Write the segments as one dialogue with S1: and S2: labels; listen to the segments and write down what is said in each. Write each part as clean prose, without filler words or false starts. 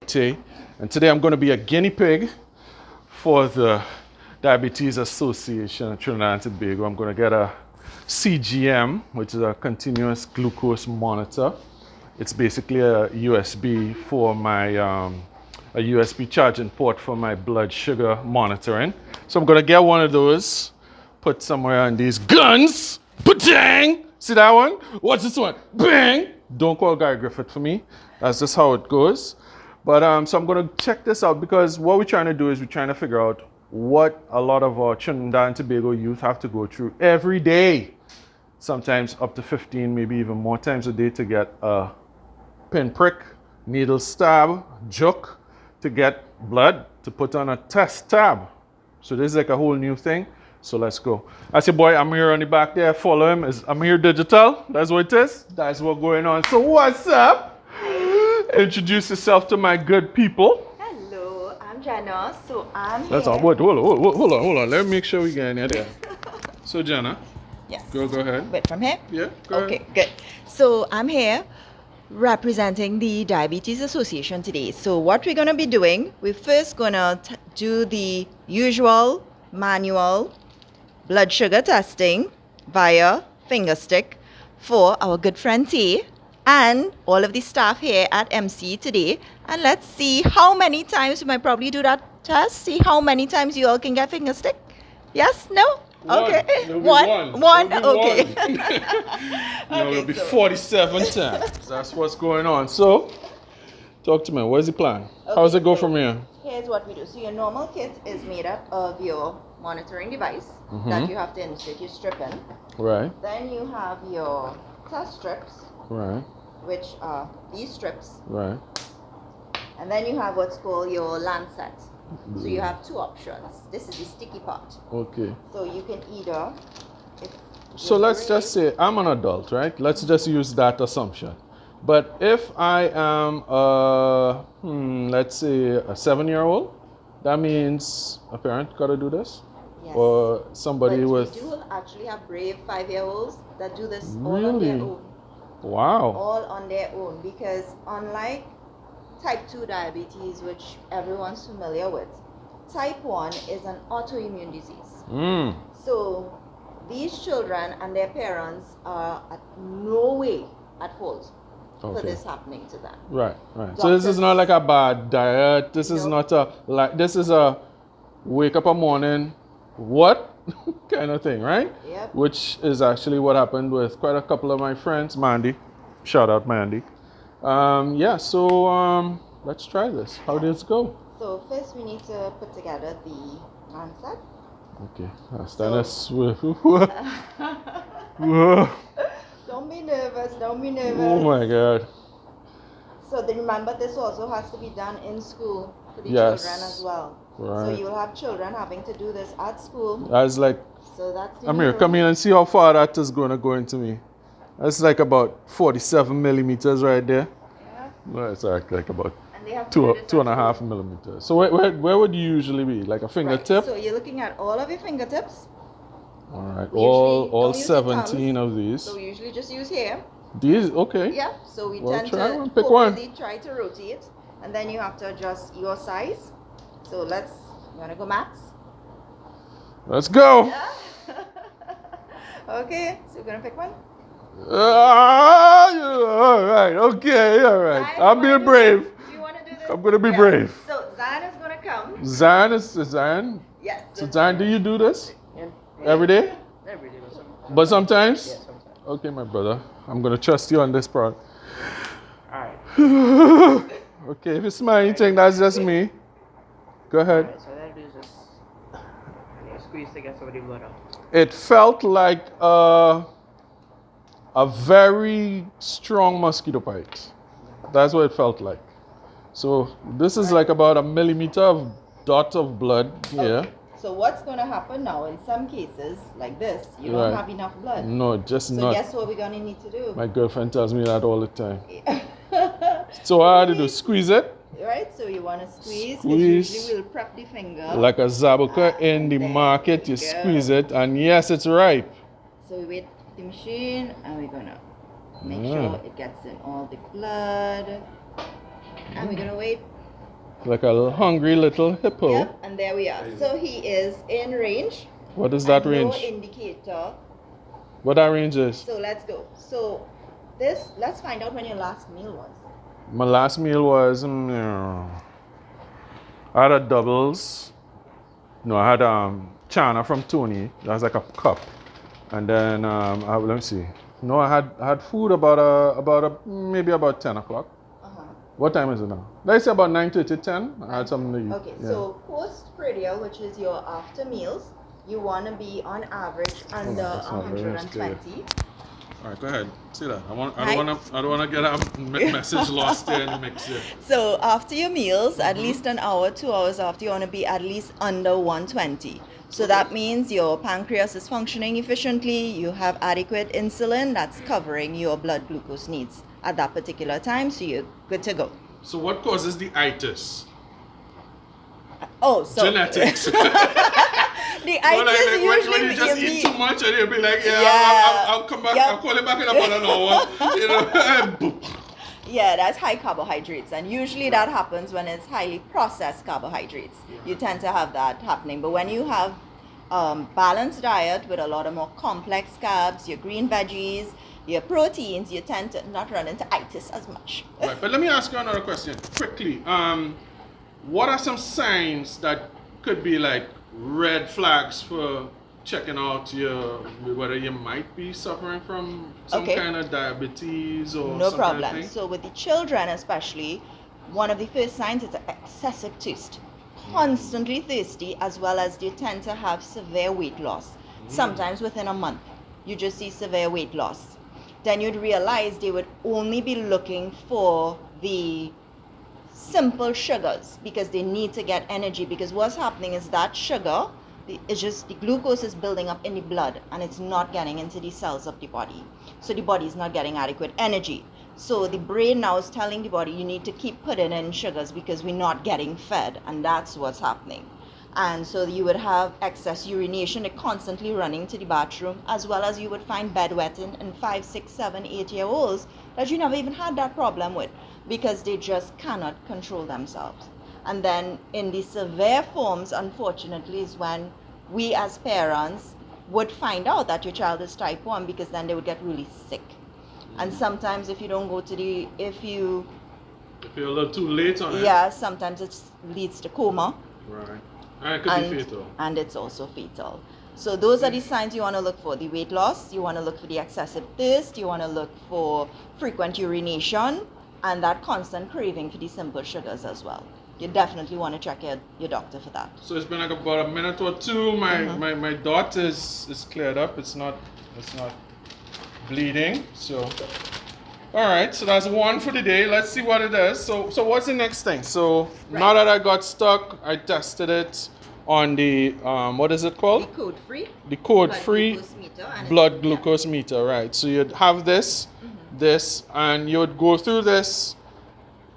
S1: T, and today I'm going to be a guinea pig for the Diabetes Association of Trinidad and Tobago. I'm going to get a CGM, which is a continuous glucose monitor. It's basically a USB for my a USB charging port for my blood sugar monitoring. So I'm going to get one of those, put somewhere on these guns. Ba-dang! See that one? What's this one? Bang! Don't call Guy Griffith for me. That's just how it goes. But so I'm going to check this out because what we're trying to do is we're trying to figure out what a lot of our Trinidad and Tobago youth have to go through every day. Sometimes up to 15, maybe even more times a day to get a pinprick, needle stab, juke, to get blood, to put on a test tab. So this is like a whole new thing. So let's go. I say, boy, Amir on the back there. Follow him. Is Amir Digital? That's what it is. That's what's going on. So what's up? Introduce yourself to my good people.
S2: Hello, I'm Jenna. So I'm
S1: That's
S2: here.
S1: all. Wait, hold on. Let me make sure we get in there. So Jenna,
S2: Yes.
S1: go ahead.
S2: Wait, from here?
S1: Yeah, go
S2: Okay,
S1: ahead.
S2: good. So I'm here representing the Diabetes Association today. So what we're going to be doing, we're first going to do the usual manual blood sugar testing via finger stick for our good friend T and all of the staff here at MCE today. And let's see how many times we might probably do that test. See how many times you all can get finger stick. Yes? No? Okay.
S1: There'll be one.
S2: One?
S1: There'll be
S2: Okay.
S1: one. No, it'll be
S2: so-
S1: 47 times. That's what's going on. So, talk to me. Where's the plan? How does it go
S2: so
S1: from here?
S2: Here's what we do. So your normal kit is made up of your monitoring device that you have to insert your strip in.
S1: Right,
S2: Then you have your test strips,
S1: right,
S2: which are these strips.
S1: right.
S2: And then you have what's called your lancet. So you have two options. This is the sticky part.
S1: Okay.
S2: So you can either...
S1: So let's just say I'm an adult, right? Let's just use that assumption. But if I am, let's say a 7-year-old, that means a parent got to do this?
S2: Yes.
S1: Or somebody
S2: but
S1: with...
S2: we do actually have brave 5-year-olds that do this all on
S1: Really?
S2: their own.
S1: Wow.
S2: All on their own, because unlike type 2 diabetes, which everyone's familiar with, type 1 is an autoimmune disease.
S1: Mm.
S2: So these children and their parents are at no way at fault for
S1: Okay.
S2: this happening to them.
S1: Right, right. So this is not like a bad diet. This is
S2: No.
S1: not a, like, this is a wake up a morning, what? kind of thing, right?
S2: Yep.
S1: Which is actually what happened with quite a couple of my friends. Mandy, shout out Mandy. Yeah, so let's try this. How does it go?
S2: So first we need to put together the lancet.
S1: Okay,
S2: So-
S1: Whoa.
S2: Don't be nervous, don't be nervous.
S1: Oh my God.
S2: So then remember, this also has to be done in school for the
S1: Yes.
S2: children as well.
S1: Right.
S2: So you'll have children having to do this at school.
S1: I was like,
S2: So that's the
S1: Amir,
S2: new
S1: come here and see how far that is going to go into me. That's like about 47 millimeters right there.
S2: Yeah.
S1: No, it's like about
S2: And they have to do this
S1: two and
S2: at
S1: a half
S2: school.
S1: millimeters. So where would you usually be? Like a
S2: Right.
S1: fingertip?
S2: So you're looking at all of your fingertips.
S1: All right.
S2: We
S1: All
S2: usually don't use the
S1: 17
S2: thumbs.
S1: of these.
S2: So we usually just use here.
S1: These, okay.
S2: Yeah. So we
S1: Well,
S2: tend
S1: try
S2: to
S1: one. Pick one.
S2: hopefully try to rotate, and then you have to adjust your size. So you wanna go max?
S1: Let's go.
S2: Yeah. Okay. So you're gonna pick one.
S1: All right. Okay. All right.
S2: Zion,
S1: I'm
S2: you
S1: being
S2: wanna do
S1: brave.
S2: this? Do you wanna do this?
S1: I'm gonna be
S2: Yeah.
S1: brave.
S2: So Zion is gonna come.
S1: Zion is Zion.
S2: Yes.
S1: So Zion, do you do this
S3: Yeah.
S1: every day?
S3: Every day or something.
S1: But sometimes?
S3: Yeah, sometimes.
S1: Okay, my brother. I'm gonna trust you on this part.
S3: Alright.
S1: Okay, if you smile, you think that's just me. Go ahead.
S3: Alright, so what I do is just squeeze to get some of the blood out.
S1: It felt like a very strong mosquito bite. That's what it felt like. So this is like about a millimeter of dot of blood here.
S2: Okay. So what's gonna happen now? In some cases, like this, you don't
S1: Right.
S2: have enough blood.
S1: No, just
S2: So
S1: not.
S2: guess what we're gonna need to do?
S1: My girlfriend tells me that all the time. So what I had to do, squeeze it
S2: Right? So you wanna squeeze. 'cause
S1: Squeeze.
S2: Usually we'll prep the finger.
S1: like a zabuka in the
S2: There
S1: market.
S2: we
S1: You
S2: go.
S1: squeeze it, and yes, it's ripe.
S2: So we wait the machine, and we're gonna make
S1: Ah.
S2: sure it gets in all the blood. And we're gonna wait
S1: Like a little hungry little hippo.
S2: Yep, and there we are. So he is in range.
S1: What is that
S2: and
S1: range?
S2: No indicator.
S1: What that range is?
S2: So let's go. So let's find out when your last meal was.
S1: My last meal was I had a doubles. No, I had chana from Tony. That's like a cup. And then let me see. No, I had food maybe about 10 o'clock. What time is it now? Let's say about 9:30, 10. I had something to eat.
S2: Okay, so post-prandial, which is your after meals, you want to be on average under
S1: that's not very
S2: 120.
S1: All right, go ahead. See that? I
S2: Right.
S1: don't wanna get a message lost there in the mix here.
S2: So after your meals, at least an hour, 2 hours after, you want to be at least under 120. So that means your pancreas is functioning efficiently, you have adequate insulin that's covering your blood glucose needs at that particular time, so you're good to go.
S1: So what causes the itis?
S2: Oh, so
S1: Genetics.
S2: the
S1: Well,
S2: itis
S1: like,
S2: usually
S1: when you just eat too much and you'll be like,
S2: Yeah.
S1: I'll come back,
S2: Yep.
S1: I'll call you back in about an hour. You know,
S2: Yeah, that's high carbohydrates, and usually that happens when it's highly processed carbohydrates. You tend to have that happening, but when you have balanced diet with a lot of more complex carbs, your green veggies, your proteins, you tend to not run into itis as much.
S1: Right, but let me ask you another question quickly. What are some signs that could be like red flags for checking out whether you might be suffering from some kind of diabetes or
S2: No
S1: some
S2: problem.
S1: kind of thing?
S2: So with the children especially, one of the first signs is excessive thirst. Constantly thirsty, as well as they tend to have severe weight loss. Sometimes within a month, you just see severe weight loss. Then you'd realize they would only be looking for the simple sugars because they need to get energy, because what's happening is that sugar, it's just the glucose is building up in the blood and it's not getting into the cells of the body. So the body is not getting adequate energy. So the brain now is telling the body, you need to keep putting in sugars because we're not getting fed, and that's what's happening. And so you would have excess urination, they're constantly running to the bathroom, as well as you would find bedwetting in 5, 6, 7, 8-year-olds that you never even had that problem with because they just cannot control themselves. And then in the severe forms, unfortunately, is when we as parents would find out that your child is type 1, because then they would get really sick. And sometimes if you don't go to if you're
S1: a little too late on it.
S2: Yeah, sometimes it leads to coma.
S1: Right. And it could be fatal.
S2: And it's also fatal. So those are the signs you want to look for. The weight loss, you want to look for the excessive thirst, you want to look for frequent urination, and that constant craving for the simple sugars as well. You definitely want to check your doctor for that.
S1: So it's been like about a minute or two. My dot is cleared up. It's not bleeding. So all right, so that's one for the day. Let's see what it is. So what's the next thing? So now that I got stuck, I tested it on the what is it called?
S2: The code-free
S1: blood glucose meter, right? So you'd have this, and you would go through this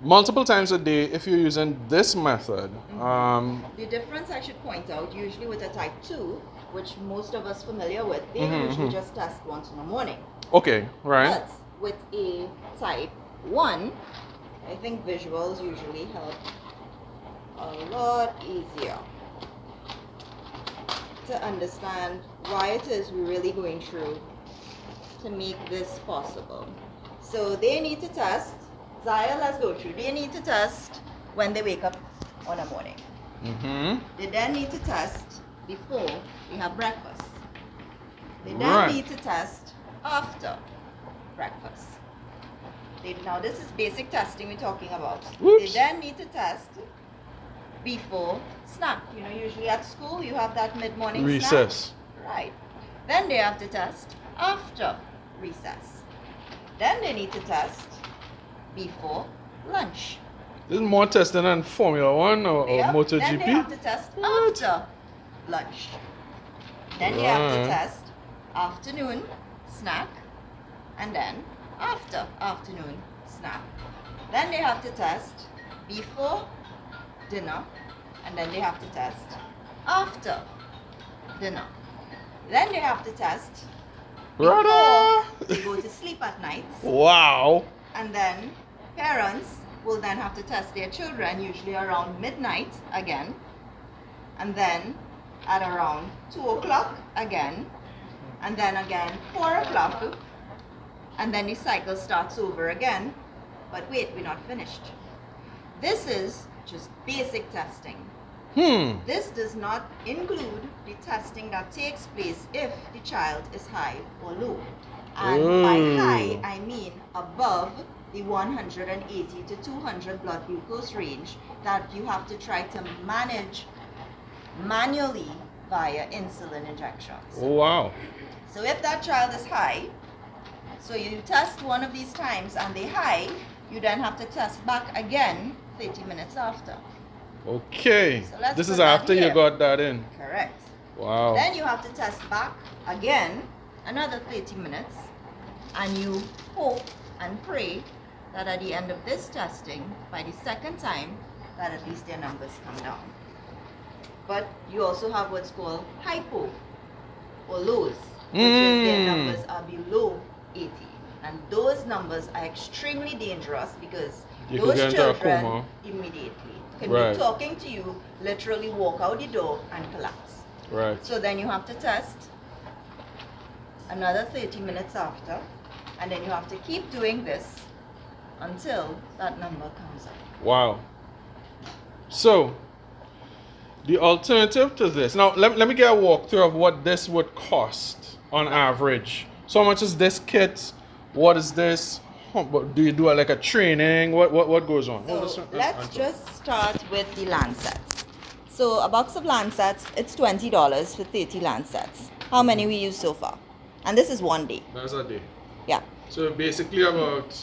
S1: multiple times a day if you're using this method.
S2: The difference I should point out, usually with a type 2, which most of us familiar with, they usually just test once in the morning.
S1: Okay, right.
S2: But with a type 1, I think visuals usually help a lot easier to understand why it is we're really going through to make this possible. So they need to test, Zaya, let's go through. They need to test when they wake up on a morning. They then need to test before they have breakfast. They then need to test after breakfast. Now this is basic testing we're talking about. They then need to test before snack. You know, usually at school you have that mid-morning
S1: recess.
S2: Snack. Right. Then they have to test after recess. Then they need to test before lunch.
S1: This is more testing than Formula 1 or MotoGP?
S2: Then they have to test after lunch. Then they have to test afternoon snack, and then after afternoon snack. Then they have to test before dinner, and then they have to test after dinner. Then they have to test before they go to sleep at night.
S1: Wow.
S2: And then parents will then have to test their children, usually around midnight again, and then at around 2 o'clock again, and then again 4 o'clock, and then the cycle starts over again. But wait, we're not finished. This is just basic testing. This does not include the testing that takes place if the child is high or low. And by high, I mean above the 180 to 200 blood glucose range that you have to try to manage manually via insulin injections.
S1: Oh, wow.
S2: So if that child is high, so you test one of these times and they're high, you then have to test back again 30 minutes after.
S1: Okay.
S2: So let's
S1: this
S2: put
S1: is
S2: that
S1: after you
S2: here.
S1: got that in.
S2: Correct.
S1: Wow.
S2: Then you have to test back again another 30 minutes, and you hope and pray that at the end of this testing, by the second time, that at least their numbers come down. But you also have what's called hypo or lows, which is their numbers are below 80. And those numbers are extremely dangerous because
S1: You could
S2: those
S1: get into a
S2: children
S1: coma.
S2: immediately can
S1: Right.
S2: be talking to you, literally walk out the door and collapse.
S1: Right.
S2: So then you have to test another 30 minutes after, and then you have to keep doing this until that number comes up.
S1: Wow. So, the alternative to this. Now, let me get a walkthrough of what this would cost on average. So, how much is this kit? What is this? Do you do like a training? What goes on?
S2: So let's just start with the Lancets. So a box of Lancets, it's $20 for 30 Lancets. How many we use so far? And this is one day.
S1: That's a day.
S2: Yeah.
S1: So basically about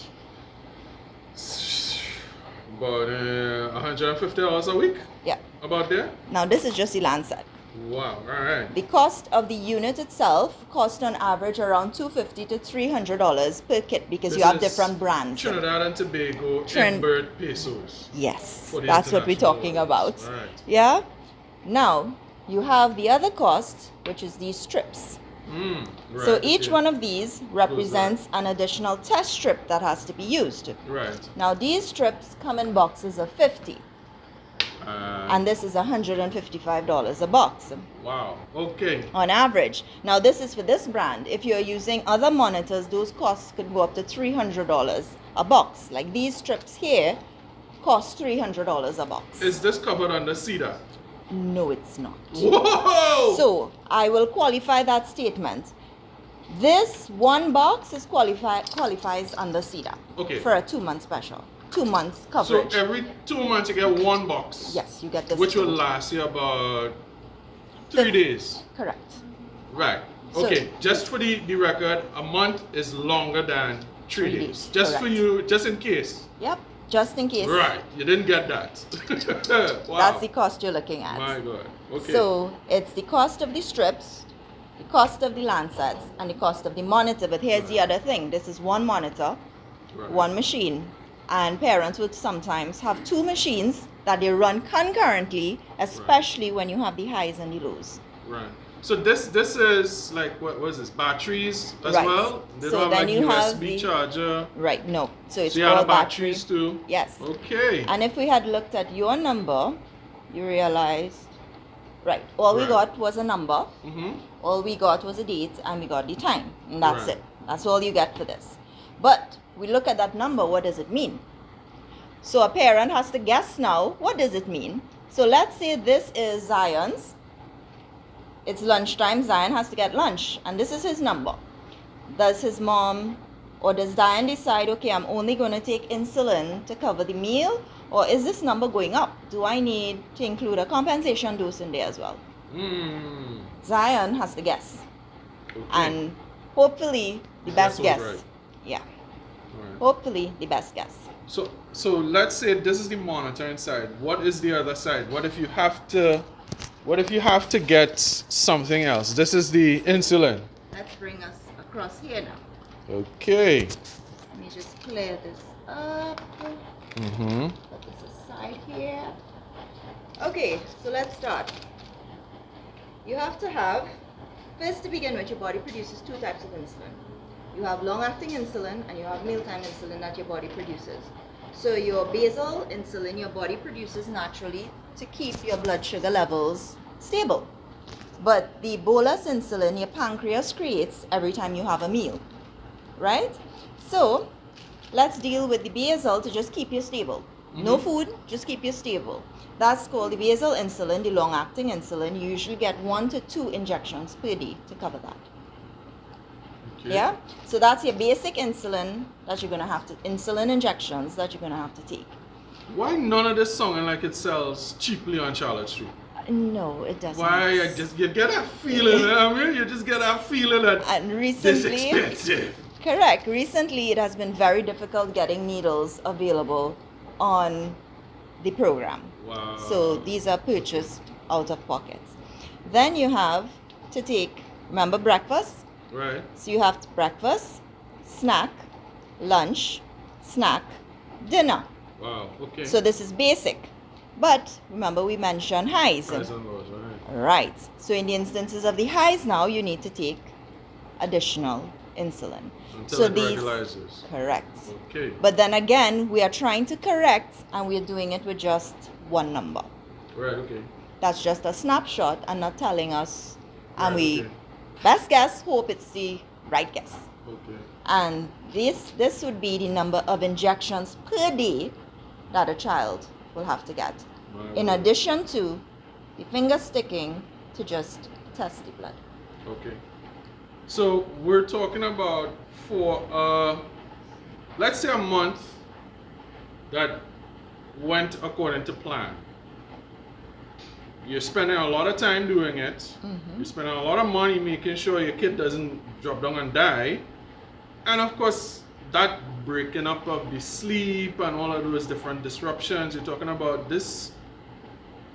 S1: $150 a week.
S2: Yeah.
S1: About there.
S2: Now this is just the Lancet.
S1: Wow. All right.
S2: The cost of the unit itself cost on average around $250 to $300 per kit because
S1: This
S2: you have
S1: is
S2: different brands.
S1: Trinidad and Tobago
S2: Trin-
S1: Bird pesos.
S2: Yes,
S1: For the
S2: that's what we're
S1: international
S2: talking
S1: orders.
S2: about.
S1: Right.
S2: Yeah. Now you have the other cost, which is these strips.
S1: Right,
S2: So each
S1: okay.
S2: one of these represents an additional test strip that has to be used.
S1: Right.
S2: Now these strips come in boxes of 50,
S1: Uh,
S2: and this is $155 a box
S1: wow. Okay.
S2: on average. Now this is for this brand. If you're using other monitors, those costs could go up to $300 a box. Like these strips here cost $300 a box.
S1: Is this covered under CEDA?
S2: No, it's not.
S1: Whoa!
S2: So I will qualify that statement. This one box is qualifies under CEDA
S1: Okay.
S2: for a 2-month special. 2 months
S1: So
S2: coverage.
S1: every 2 months you get one box.
S2: Yes, you get this.
S1: Which will
S2: code.
S1: last you about 3 days.
S2: Correct.
S1: Right.
S2: So-
S1: Okay. Just for the record, a month is longer than 3
S2: 3
S1: days.
S2: days,
S1: Just for
S2: correct.
S1: you, just in case.
S2: Yep. Just in case.
S1: Right. You didn't get that. Wow.
S2: That's the cost you're looking at.
S1: My God. Okay.
S2: So it's the cost of the strips, the cost of the Lancets, and the cost of the monitor. But here's the other thing. This is one monitor,
S1: Right.
S2: one machine. And parents would sometimes have 2 machines that they run concurrently, especially when you have the highs and the lows.
S1: Right. So this is like what was this? Batteries as
S2: Right.
S1: well? They
S2: So
S1: don't have
S2: then
S1: like
S2: you have
S1: USB
S2: the-
S1: charger.
S2: Right, no. So it's
S1: So you have
S2: all
S1: the batteries too?
S2: Yes.
S1: Okay.
S2: And if we had looked at your number, you realized, right, all we
S1: Right.
S2: got was a number,
S1: Mm-hmm.
S2: all we got was a date, and we got the time. And that's
S1: Right.
S2: it. That's all you get for this. But we look at that number, what does it mean? So a parent has to guess now, what does it mean? So let's say this is Zion's. It's lunchtime, Zion has to get lunch, and this is his number. Does his mom or does Zion decide, okay, I'm only going to take insulin to cover the meal? Or is this number going up? Do I need to include a compensation dose in there as well?
S1: Mm.
S2: Zion has to guess.
S1: Okay.
S2: And hopefully the best
S1: That's all
S2: guess.
S1: right.
S2: Yeah.
S1: Right.
S2: Hopefully the best guess.
S1: So let's say this is the monitor inside. What is the other side? What if you have to get something else? This is the insulin.
S2: Let's bring us across here now.
S1: Okay.
S2: Let me just clear this up.
S1: Mm-hmm.
S2: Put this aside here. Okay, so let's start. You have to have, first to begin with, your body produces 2 types of insulin. You have long-acting insulin and you have mealtime insulin that your body produces. So your basal insulin your body produces naturally to keep your blood sugar levels stable. But the bolus insulin your pancreas creates every time you have a meal, right? So let's deal with the basal to just keep you stable. No food, just keep you stable. That's called the basal insulin, the long-acting insulin. You usually get 1 to 2 injections per day to cover that.
S1: Okay.
S2: Yeah? So that's your basic insulin that you're going to have to, insulin injections that you're going to have to take.
S1: Why none of this sounding like it sells cheaply on Charlotte Street?
S2: No, it doesn't.
S1: Why? You get that feeling, I mean, you just get that feeling that
S2: And
S1: it's
S2: recently,
S1: expensive.
S2: correct. Recently, it has been very difficult getting needles available on the program.
S1: Wow.
S2: So these are purchased out of pockets. Then you have to take, remember breakfast?
S1: Right.
S2: So you have breakfast, snack, lunch, snack, dinner.
S1: Wow. Okay.
S2: So this is basic. But remember we mentioned highs.
S1: Highs and lows, right.
S2: Right. So in the instances of the highs now, you need to take additional insulin.
S1: Until
S2: So
S1: it
S2: these,
S1: regularizes.
S2: correct.
S1: Okay.
S2: But then again, we are trying to correct and we are doing it with just one number.
S1: Right. Okay.
S2: That's just a snapshot and not telling us. And
S1: Right,
S2: we,
S1: okay.
S2: best guess, hope it's the right guess.
S1: Okay.
S2: And this would be the number of injections per day that a child will have to get. In addition to the finger sticking to just test the blood.
S1: Okay. So we're talking about for let's say a month that went according to plan. You're spending a lot of time doing it. You're spending a lot of money making sure your kid doesn't drop down and die. And of course, that breaking up of the sleep and all of those different disruptions, you're talking about this.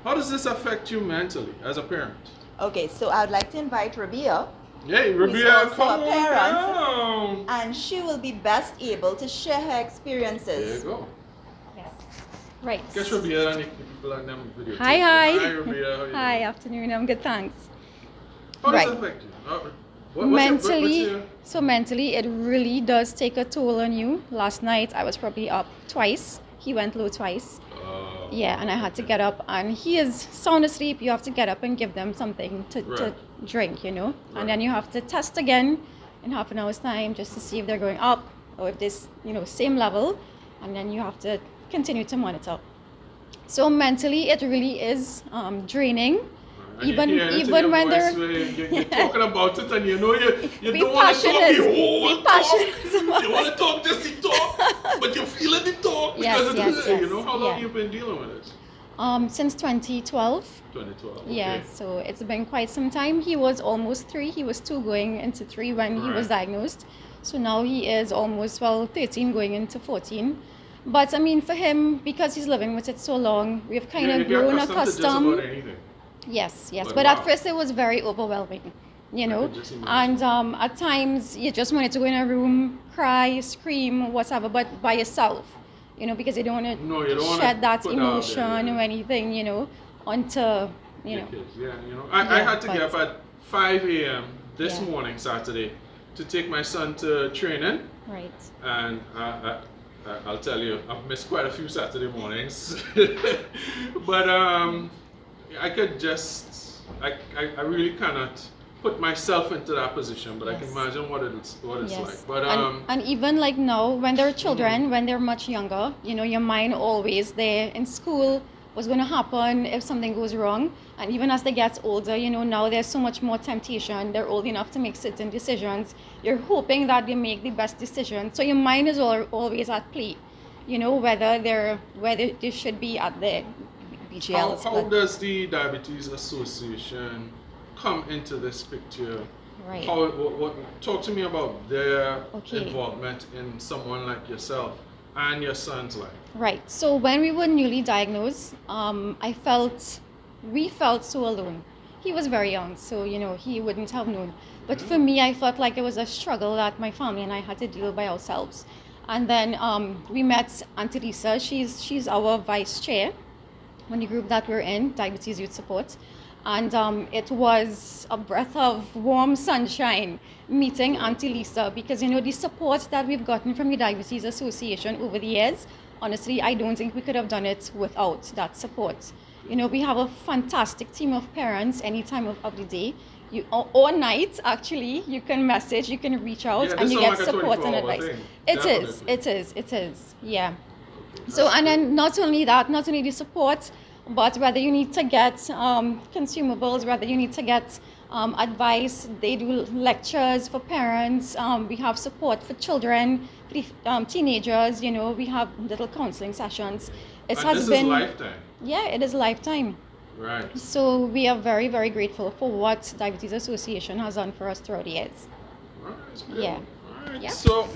S1: How does this affect you mentally as a parent?
S2: Okay, so I'd like to invite Rabia,
S1: Hey,
S2: who's
S1: Rabia,
S2: also
S1: come
S2: a
S1: on
S2: parent,
S1: down.
S2: and she will be best able to share her
S1: There you
S2: experiences.
S1: go.
S4: Yes. Right.
S1: Guess Rabia and the people on them video.
S4: Hi,
S1: too.
S4: hi.
S1: Hi, Rabia. How you
S4: Hi,
S1: doing?
S4: afternoon. I'm good, thanks.
S1: How does
S2: Right.
S1: it affect you?
S4: Mentally, so mentally, it really does take a toll on you. Last night, I was probably up twice. He went low twice. Yeah, and I had to get up, and he is sound asleep. You have to get up and give them something to
S1: Right.
S4: drink, you know,
S1: Right.
S4: and then you have to test again in half an hour's time just to see if they're going up or if this, same level, and then you have to continue to monitor. So mentally, it really is draining. Even when they're
S1: you're talking about it, and you know you
S4: Be
S1: don't want to talk
S4: passionate.
S1: the whole
S4: Be
S1: talk.
S4: passionate about
S1: You want to talk just the talk, but you're feeling the talk because
S4: Yes,
S1: you know how long
S4: yeah.
S1: you've been dealing with this.
S4: Since 2012.
S1: 2012. Okay.
S4: Yeah, so it's been quite some time. He was almost 3. He was 2 going into 3 when he was
S1: Right.
S4: diagnosed. So now he is almost 13 going into 14. But I mean, for him, because he's living with it so long, we've kind
S1: Yeah,
S4: of
S1: you get
S4: grown
S1: accustomed to just
S4: accustomed.
S1: about anything.
S4: Yes.
S1: But
S4: But
S1: wow.
S4: at first it was very overwhelming,
S1: I could just
S4: And
S1: imagine.
S4: at times you just wanted to go in a room, cry, scream, whatever, but by yourself, because you don't want
S1: No, you don't
S4: to
S1: wanna
S4: shed that
S1: put it out there,
S4: emotion
S1: yeah.
S4: or anything, onto,
S1: Your kids, yeah, I
S4: Yeah,
S1: had to get up
S4: but-
S1: at 5 a.m. this
S4: Yeah.
S1: morning, Saturday, to take my son to training.
S4: right.
S1: And I'll tell you, I've missed quite a few Saturday mornings. But I could just, I really cannot put myself into that position, but I can
S4: Yes.
S1: imagine what it's
S4: Yes.
S1: like. But
S4: and even like now, when they're children, when they're much younger, your mind always there in school. What's going to happen if something goes wrong? And even as they get older, now there's so much more temptation. They're old enough to make certain decisions. You're hoping that they make the best decision. So your mind is always at play. Whether they should be at the beach balls.
S1: how does the Diabetes Association come into this picture?
S4: Right.
S1: What talk to me about their
S4: Okay.
S1: involvement in someone like yourself and your son's life.
S4: Right. So when we were newly diagnosed, we felt so alone. He was very young, so he wouldn't have known. But for me, I felt like it was a struggle that my family and I had to deal by ourselves. And then we met Auntie Lisa. She's our vice chair on the group that we're in, Diabetes Youth Support. And it was a breath of warm sunshine meeting Auntie Lisa, because the support that we've gotten from the Diabetes Association over the years honestly, I don't think we could have done it without that support. You know, we have a fantastic team of parents any time of the day. You or night actually, you can message, you can reach out,
S1: Yeah,
S4: and
S1: this
S4: you
S1: sound
S4: get
S1: like a
S4: support and
S1: 24-hour
S4: advice.
S1: thing.
S4: It is,
S1: Definitely.
S4: it is, yeah. So, and then not only that, not only the support, but whether you need to get consumables, whether you need to get advice, they do lectures for parents. We have support for children, for the, teenagers. You know, we have little counseling sessions. It
S1: And
S4: has
S1: this
S4: been
S1: is lifetime.
S4: yeah, it is lifetime.
S1: Right.
S4: So we are very, very grateful for what Diabetes Association has done for us throughout the years.
S1: Alright,
S4: Yeah.
S1: Alright.
S4: Yeah.
S1: So,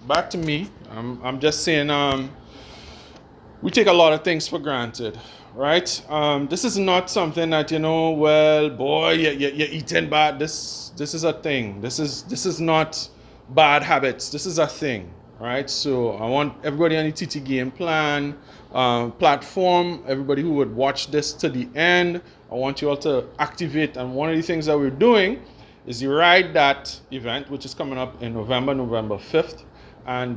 S1: back to me. I'm just saying, we take a lot of things for granted, right? This is not something that, well, boy, you're eating bad. This is a thing. This is not bad habits. This is a thing, right? So I want everybody on the TT Game Plan platform, everybody who would watch this to the end, I want you all to activate. And one of the things that we're doing is the RideDATT event, which is coming up in November 5th. And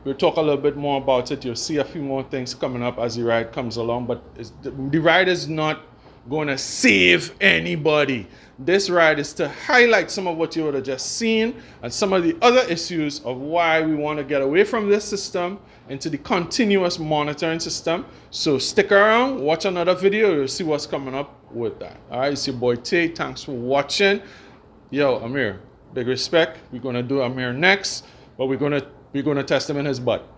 S1: we'll talk a little bit more about it. You'll see a few more things coming up as the ride comes along. But the ride is not going to save anybody. This ride is to highlight some of what you would have just seen and some of the other issues of why we want to get away from this system into the continuous monitoring system. So stick around, watch another video. You'll see what's coming up with that. All right, it's your boy Tay. Thanks for watching. Yo, Amir, big respect. We're going to do Amir next, but we're going to test him in his butt.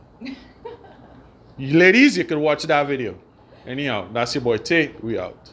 S1: You ladies, you can watch that video. Anyhow, that's your boy Tay. We out.